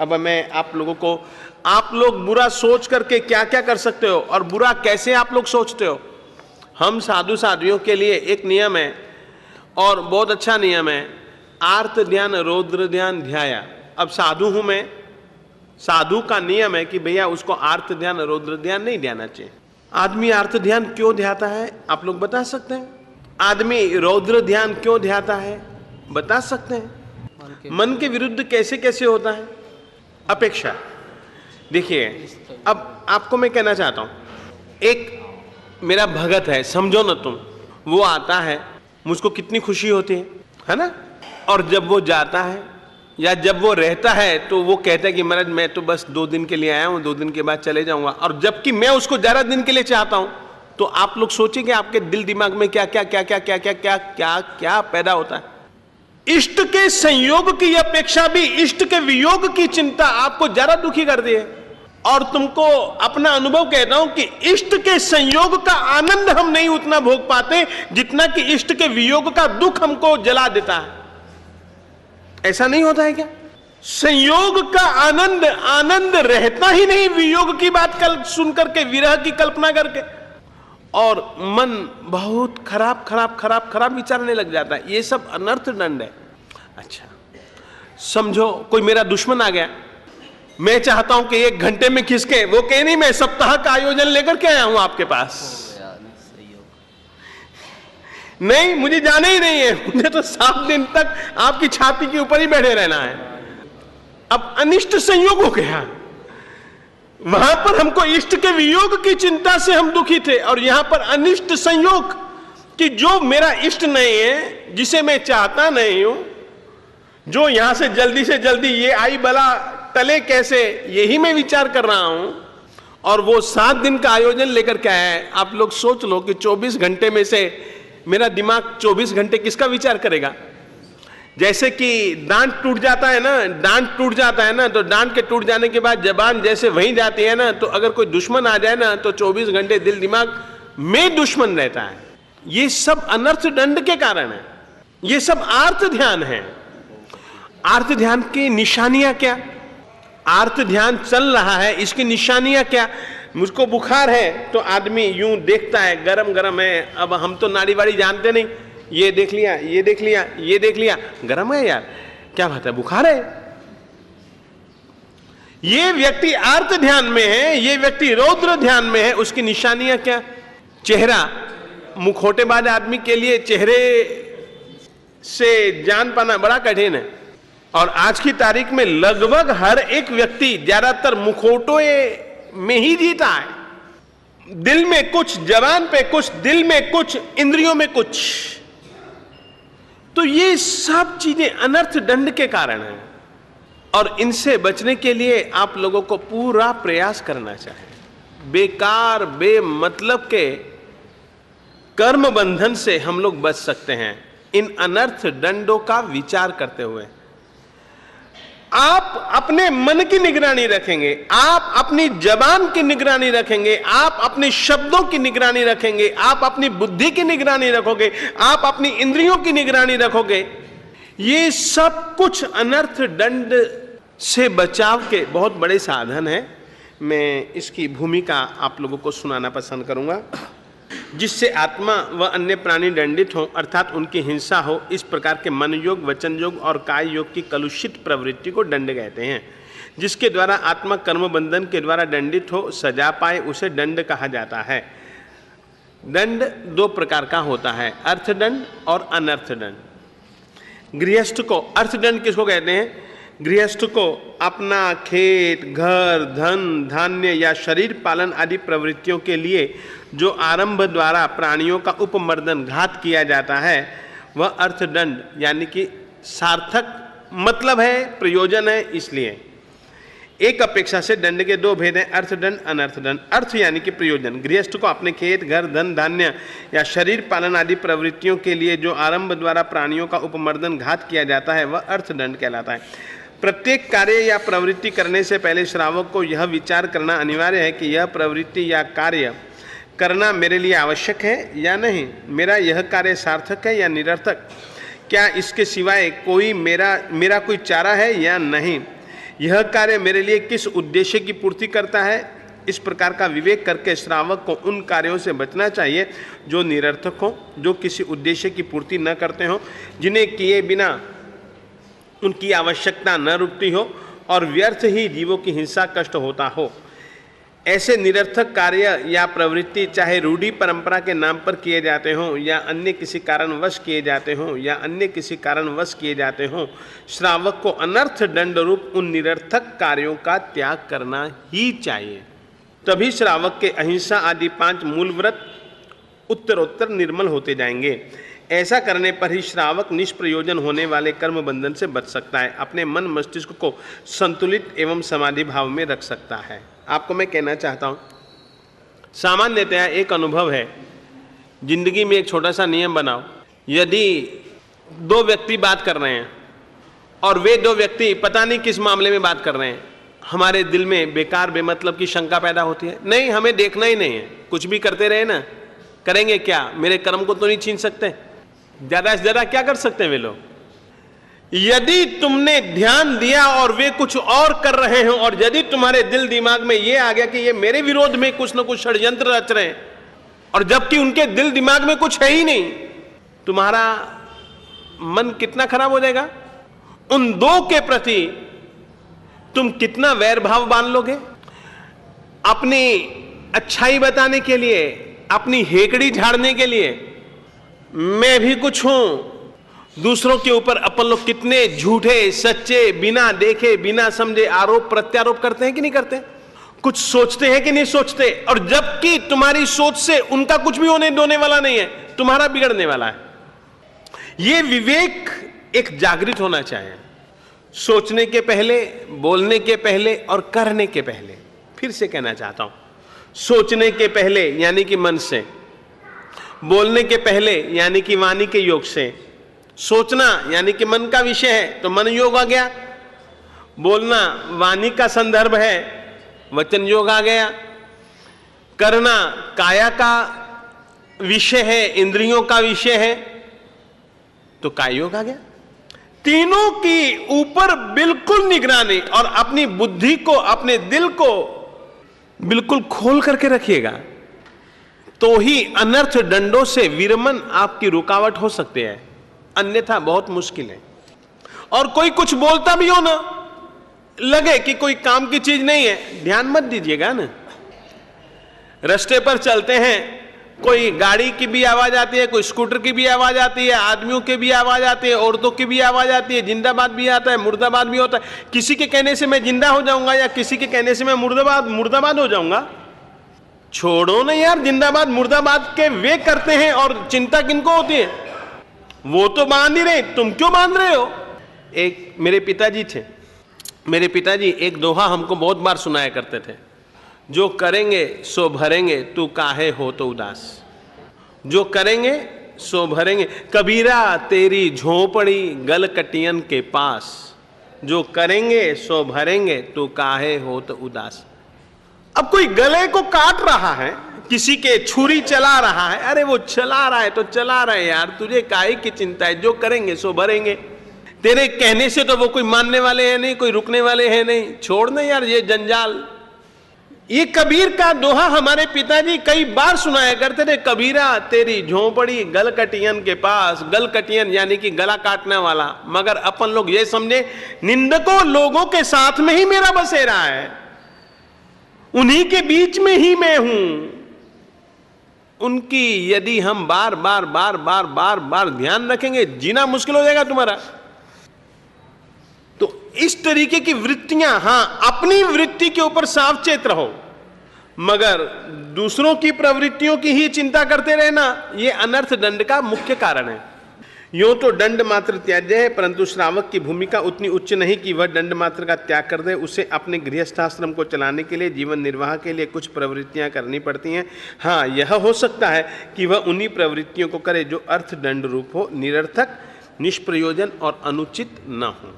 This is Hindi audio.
अब मैं आप लोगों को, आप लोग बुरा सोच करके क्या क्या कर सकते हो और बुरा कैसे आप लोग सोचते हो। हम साधु साध्वियों के लिए एक नियम है और बहुत अच्छा नियम है, आर्त ध्यान रौद्र ध्यान ध्याया। अब साधु हूं मैं, साधु का नियम है कि भैया उसको आर्त ध्यान रौद्र ध्यान नहीं ध्याना चाहिए। आदमी आर्त ध्यान क्यों ध्याता है, आप लोग बता सकते हैं? आदमी रौद्र ध्यान क्यों ध्याता है, बता सकते हैं? मन के विरुद्ध कैसे कैसे होता है अपेक्षा। देखिए, अब आपको मैं कहना चाहता हूं, एक मेरा भगत है, समझो ना तुम, वो आता है, मुझको कितनी खुशी होती है ना। और जब वो जाता है या जब वो रहता है तो वो कहता है कि महाराज मैं तो बस 2 दिन के लिए आया हूं, 2 दिन के बाद चले जाऊंगा। और जबकि मैं उसको 11 दिन के लिए चाहता हूं, तो आप लोग सोचेंगे आपके दिल दिमाग में क्या क्या क्या क्या क्या क्या क्या क्या क्या पैदा होता है। इष्ट के संयोग की अपेक्षा भी इष्ट के वियोग की चिंता आपको ज्यादा दुखी कर दी है। और तुमको अपना अनुभव कहता हूं कि इष्ट के संयोग का आनंद हम नहीं उतना भोग पाते जितना कि इष्ट के वियोग का दुख हमको जला देता है। ऐसा नहीं होता है क्या? संयोग का आनंद आनंद रहता ही नहीं वियोग की बात कल सुनकर के, विरह की कल्पना करके, और मन बहुत खराब खराब खराब खराब विचारने लग जाता है। ये सब अनर्थ दंड है। अच्छा, समझो कोई मेरा दुश्मन आ गया, मैं चाहता हूं कि 1 घंटे में खिसके, वो कहे नहीं मैं सप्ताह का आयोजन लेकर के आया हूं आपके पास, नहीं मुझे जाना ही नहीं है, मुझे तो 7 दिन तक आपकी छाती के ऊपर ही बैठे रहना है। अब अनिष्ट संयोग हो गया, वहां पर हमको इष्ट के वियोग की चिंता से हम दुखी थे, और यहां पर अनिष्ट संयोग कि जो मेरा इष्ट नहीं है, जिसे मैं चाहता नहीं हूं, जो यहां से जल्दी ये आई बला टले कैसे, यही मैं विचार कर रहा हूं। और वो 7 दिन का आयोजन लेकर के आया है। आप लोग सोच लो कि 24 घंटे में से मेरा दिमाग 24 घंटे किसका विचार करेगा। जैसे कि दांत टूट जाता है ना, दांत टूट जाता है ना, तो दांत के टूट जाने के बाद जबान जैसे वहीं जाती है ना, तो अगर कोई दुश्मन आ जाए ना तो 24 घंटे दिल दिमाग में दुश्मन रहता है। ये सब अनर्थ दंड के कारण है, ये सब आर्त ध्यान है। आर्त ध्यान की निशानियां क्या? आर्त ध्यान चल रहा है, इसकी निशानियां क्या? मुझको बुखार है तो आदमी यूं देखता है, गरम गरम है। अब हम तो नाड़ी वाड़ी जानते नहीं, ये देख लिया, ये देख लिया, ये देख लिया, गरम है यार, क्या बात है, बुखार है। ये व्यक्ति आर्त ध्यान में है, ये व्यक्ति रौद्र ध्यान में है। उसकी निशानियां क्या? चेहरा, मुखौटेबाज आदमी के लिए चेहरे से जान पाना बड़ा कठिन है। और आज की तारीख में लगभग हर एक व्यक्ति ज्यादातर मुखौटे में ही जीता है। दिल में कुछ, जबान पे कुछ, दिल में कुछ, इंद्रियों में कुछ। तो ये सब चीजें अनर्थ दंड के कारण है, और इनसे बचने के लिए आप लोगों को पूरा प्रयास करना चाहिए। बेकार बेमतलब के कर्म बंधन से हम लोग बच सकते हैं इन अनर्थ दंडों का विचार करते हुए। आप अपने मन की निगरानी रखेंगे, आप अपनी जबान की निगरानी रखेंगे, आप अपने शब्दों की निगरानी रखेंगे, आप अपनी बुद्धि की निगरानी रखोगे, आप अपनी इंद्रियों की निगरानी रखोगे। ये सब कुछ अनर्थ दंड से बचाव के बहुत बड़े साधन हैं। मैं इसकी भूमिका आप लोगों को सुनाना पसंद करूंगा। जिससे आत्मा व अन्य प्राणी दंडित हो, अर्थात उनकी हिंसा हो। इस प्रकार के मन योग, वचन योग और काय योग की कलुषित प्रवृत्ति को दंड कहते हैं। जिसके द्वारा आत्मा कर्म बंधन के द्वारा दंडित हो, सजा पाए, उसे दंड कहा जाता है। दंड 2 प्रकार का होता है, अर्थदंड और अनर्थदंड। गृहस्थ को, अर्थदंड किसको कहते हैं? गृहस्थ को अपना खेत, घर, धन, धान्य या शरीर पालन आदि प्रवृत्तियों के लिए जो आरंभ द्वारा प्राणियों का उपमर्दन, घात किया जाता है, वह अर्थदंड यानी कि सार्थक मतलब है, प्रयोजन है। इसलिए एक अपेक्षा से दंड के 2 भेद हैं, अर्थदंड, अनर्थदंड। अर्थ यानी कि प्रयोजन, गृहस्थ को अपने खेत, घर, धन, धान्य या शरीर पालन आदि प्रवृत्तियों के लिए जो आरंभ द्वारा प्राणियों का उपमर्दन, घात किया जाता है, वह अर्थदंड कहलाता है। प्रत्येक कार्य या प्रवृत्ति करने से पहले श्रावक को यह विचार करना अनिवार्य है कि यह प्रवृत्ति या कार्य करना मेरे लिए आवश्यक है या नहीं, मेरा यह कार्य सार्थक है या निरर्थक, क्या इसके सिवाय कोई मेरा कोई चारा है या नहीं। यह कार्य मेरे लिए किस उद्देश्य की पूर्ति करता है, इस प्रकार का विवेक करके श्रावक को उन कार्यों से बचना चाहिए जो निरर्थक हो, जो किसी उद्देश्य की पूर्ति न करते हो, जिन्हें किए बिना उनकी आवश्यकता न रुकती हो और व्यर्थ ही जीवों की हिंसा कष्ट होता हो। ऐसे निरर्थक कार्य या प्रवृत्ति चाहे रूढ़ी परंपरा के नाम पर किए जाते हों या अन्य किसी कारणवश किए जाते हों श्रावक को अनर्थ दंड रूप उन निरर्थक कार्यों का त्याग करना ही चाहिए। तभी श्रावक के अहिंसा आदि 5 मूल व्रत उत्तरोत्तर निर्मल होते जाएंगे। ऐसा करने पर ही श्रावक निष्प्रयोजन होने वाले कर्म बंधन से बच सकता है, अपने मन मस्तिष्क को संतुलित एवं समाधि भाव में रख सकता है। आपको मैं कहना चाहता हूँ, सामान्यतया एक अनुभव है, जिंदगी में एक छोटा सा नियम बनाओ। यदि 2 व्यक्ति बात कर रहे हैं और वे 2 व्यक्ति पता नहीं किस मामले में बात कर रहे हैं, हमारे दिल में बेकार बेमतलब की शंका पैदा होती है। नहीं, हमें देखना ही नहीं है, कुछ भी करते रहे ना, करेंगे क्या, मेरे कर्म को तो नहीं छीन सकते, ज्यादा से ज्यादा क्या कर सकते हैं वे लोग। यदि तुमने ध्यान दिया और वे कुछ और कर रहे हो और यदि तुम्हारे दिल दिमाग में ये आ गया कि ये मेरे विरोध में कुछ न कुछ षड्यंत्र रच रहे हैं और जबकि उनके दिल दिमाग में कुछ है ही नहीं, तुम्हारा मन कितना खराब हो जाएगा। उन 2 के प्रति तुम कितना वैर भाव बांध लोगे। अपनी अच्छाई बताने के लिए, अपनी हेकड़ी झाड़ने के लिए मैं भी कुछ हूं, दूसरों के ऊपर अपन लोग कितने झूठे सच्चे बिना देखे बिना समझे आरोप प्रत्यारोप करते हैं कि नहीं करते, कुछ सोचते हैं कि नहीं सोचते, और जबकि तुम्हारी सोच से उनका कुछ भी होने वाला नहीं है, तुम्हारा बिगड़ने वाला है। यह विवेक एक जागृत होना चाहिए, सोचने के पहले, बोलने के पहले और करने के पहले। फिर से कहना चाहता हूं, सोचने के पहले यानी कि मन से, बोलने के पहले यानी कि वाणी के योग से। सोचना यानी कि मन का विषय है तो मन योग आ गया, बोलना वाणी का संदर्भ है, वचन योग आ गया, करना काया का विषय है, इंद्रियों का विषय है तो काय योग आ गया। तीनों की ऊपर बिल्कुल निगरानी और अपनी बुद्धि को, अपने दिल को बिल्कुल खोल करके रखिएगा, तो ही अनर्थ दंडों से विरमन आपकी रुकावट हो सकती है, अन्यथा बहुत मुश्किल है। और कोई कुछ बोलता भी हो ना, लगे कि कोई काम की चीज नहीं है, ध्यान मत दीजिएगा ना। रास्ते पर चलते हैं, कोई गाड़ी की भी आवाज आती है, कोई स्कूटर की भी आवाज आती है, आदमियों की भी आवाज आती है, औरतों की भी आवाज आती है, जिंदाबाद भी आता है, मुर्दाबाद भी होता है। किसी के कहने से मैं जिंदा हो जाऊंगा या किसी के कहने से मैं मुर्दाबाद हो जाऊंगा। छोड़ो ना यार, जिंदाबाद मुर्दाबाद के वे करते हैं और चिंता किनको होती है, वो तो बांध ही रहे, तुम क्यों बांध रहे हो। एक मेरे पिताजी थे, मेरे पिताजी एक दोहा हमको बहुत बार सुनाया करते थे, जो करेंगे सो भरेंगे तू काहे हो तो उदास। जो करेंगे सो भरेंगे, कबीरा तेरी झोपड़ी गल कटियन के पास, जो करेंगे सो भरेंगे तू काहे हो तो उदास। अब कोई गले को काट रहा है, किसी के छुरी चला रहा है, अरे वो चला रहा है तो चला रहा है यार, तुझे काहे की चिंता है, जो करेंगे सो भरेंगे। तेरे कहने से तो वो कोई मानने वाले हैं नहीं, कोई रुकने वाले हैं नहीं, छोड़ना यार ये जंजाल। ये कबीर का दोहा हमारे पिताजी कई बार सुनाया करते थे, कबीरा तेरी झोपड़ी गल कटियन के पास। गल कटियन यानी कि गला काटने वाला, मगर अपन लोग ये समझे निंदकों लोगों के साथ में ही मेरा बसेरा है, उन्हीं के बीच में ही मैं हूं। उनकी यदि हम बार बार बार बार बार बार ध्यान रखेंगे, जीना मुश्किल हो जाएगा तुम्हारा। तो इस तरीके की वृत्तियां, हां अपनी वृत्ति के ऊपर सावचेत रहो, मगर दूसरों की प्रवृत्तियों की ही चिंता करते रहना, यह अनर्थ दंड का मुख्य कारण है। यूं तो दंड मात्र त्याज्य है, परंतु श्रावक की भूमिका उतनी उच्च नहीं कि वह दंड मात्र का त्याग कर दे। उसे अपने गृहस्थाश्रम को चलाने के लिए, जीवन निर्वाह के लिए कुछ प्रवृत्तियां करनी पड़ती हैं। हाँ, यह हो सकता है कि वह उन्हीं प्रवृत्तियों को करे जो अर्थ दंड रूप हो, निरर्थक, निष्प्रयोजन और अनुचित न हो।